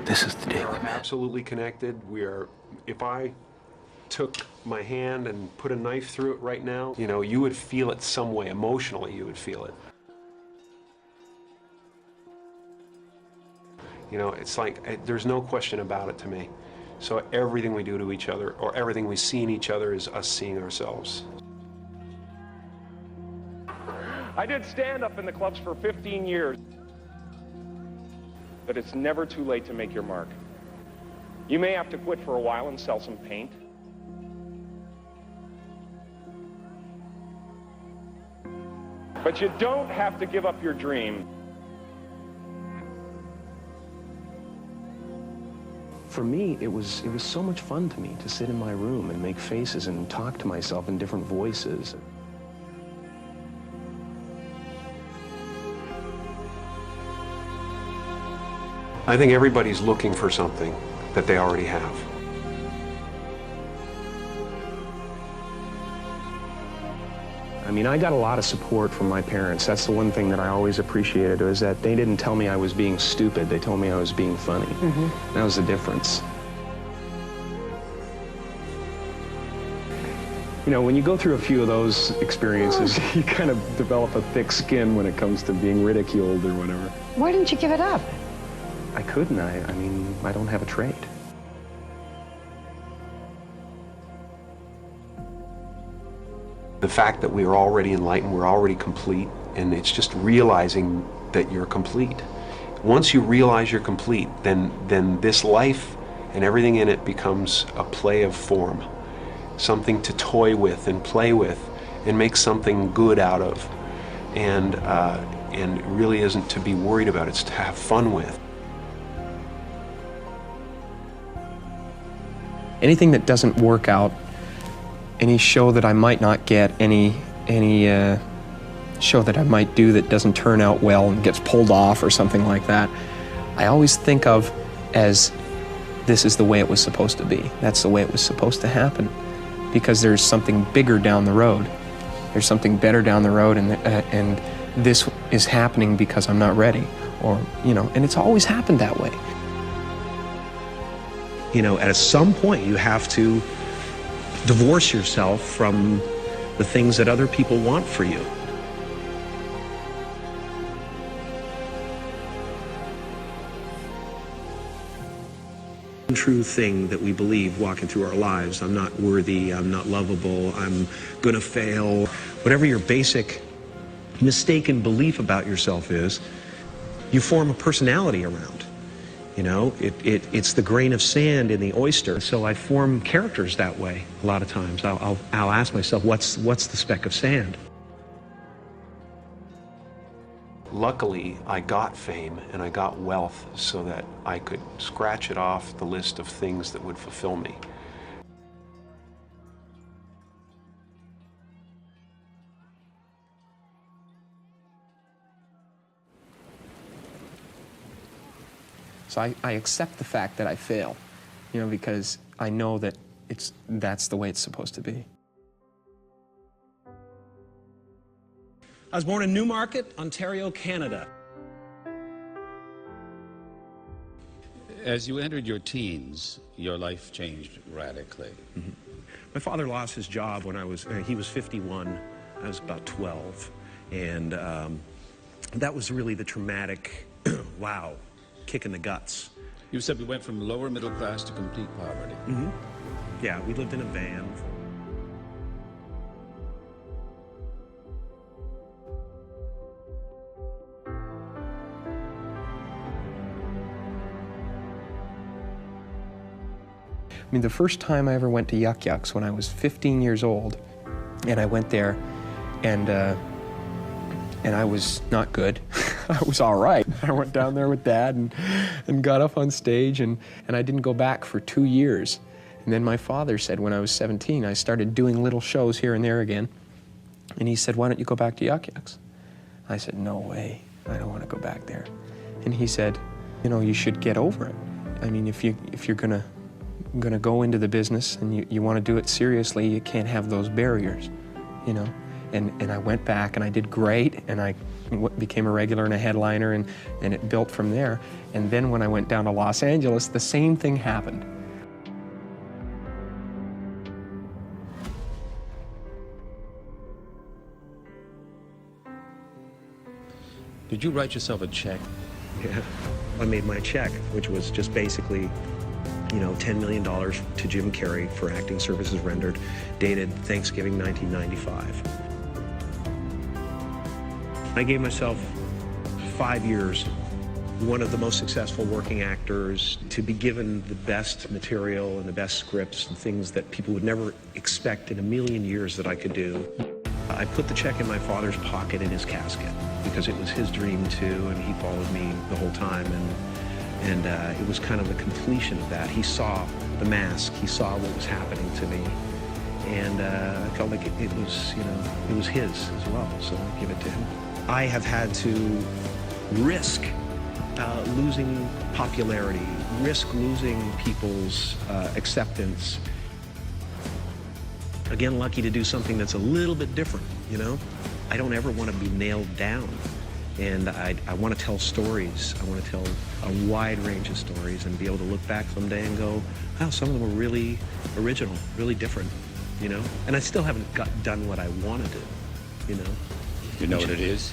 This is the day we met. Absolutely connected. If I took my hand and put a knife through it right now, you know, you would feel it some way. Emotionally, you would feel it. You know, it's like, there's no question about it to me. So everything we do to each other, or everything we see in each other, is us seeing ourselves. I did stand-up in the clubs for 15 years. But it's never too late to make your mark. You may have to quit for a while and sell some paint. But you don't have to give up your dream. For me, it was so much fun to me to sit in my room and make faces and talk to myself in different voices. I think everybody's looking for something that they already have. I mean, I got a lot of support from my parents. That's the one thing that I always appreciated, was that they didn't tell me I was being stupid. They told me I was being funny. Mm-hmm. That was the difference. You know, when you go through a few of those experiences, you kind of develop a thick skin when it comes to being ridiculed or whatever. Why didn't you give it up? I couldn't. I mean, I don't have a trade. The fact that we are already enlightened, we're already complete, and it's just realizing that you're complete. Once you realize you're complete, then this life and everything in it becomes a play of form, something to toy with and play with and make something good out of, and it really isn't to be worried about, it's to have fun with. Anything that doesn't work out, any show that I might not get, any show that I might do that doesn't turn out well and gets pulled off or something like that, I always think of as, this is the way it was supposed to be. That's the way it was supposed to happen, because there's something bigger down the road. There's something better down the road, and this is happening because I'm not ready, or, you know, and it's always happened that way. You know, at some point you have to divorce yourself from the things that other people want for you. True thing that we believe walking through our lives: I'm not worthy, I'm not lovable, I'm gonna fail. Whatever your basic mistaken belief about yourself is, you form a personality around. You know, it's the grain of sand in the oyster. So I form characters that way a lot of times. I'll ask myself, what's the speck of sand? Luckily, I got fame and I got wealth so that I could scratch it off the list of things that would fulfill me. So I accept the fact that I fail, you know, because I know that that's the way it's supposed to be. I was born in Newmarket, Ontario, Canada. As you entered your teens, your life changed radically. Mm-hmm. My father lost his job when he was 51, I was about 12. And that was really the traumatic, wow, kick in the guts. You said we went from lower middle class to complete poverty. Mm-hmm. Yeah, we lived in a van. I mean, the first time I ever went to Yuck Yucks when I was 15 years old, and I went there, and I was not good. I was all right. I went down there with Dad and got up on stage, and I didn't go back for 2 years. And then my father said when I was 17, I started doing little shows here and there again, and he said, why don't you go back to Yuck Yucks? I said, no way, I don't want to go back there. And he said, you know, you should get over it. I mean, if you're gonna go into the business and you want to do it seriously, you can't have those barriers, you know. And I went back and I did great, and I became a regular and a headliner, and it built from there. And then when I went down to Los Angeles, the same thing happened. Did you write yourself a check? Yeah, I made my check, which was just basically, you know, $10 million to Jim Carrey for acting services rendered, dated Thanksgiving 1995. I gave myself 5 years, one of the most successful working actors, to be given the best material and the best scripts and things that people would never expect in a million years that I could do. I put the check in my father's pocket in his casket because it was his dream too, and he followed me the whole time, and it was kind of the completion of that. He saw the mask, he saw what was happening to me, and I felt like it was, you know, it was his as well, so I give it to him. I have had to risk losing popularity, risk losing people's acceptance. Again, lucky to do something that's a little bit different, you know? I don't ever want to be nailed down. And I want to tell stories. I want to tell a wide range of stories and be able to look back someday and go, wow, some of them were really original, really different, you know? And I still haven't done what I want to do, you know? You know what it is?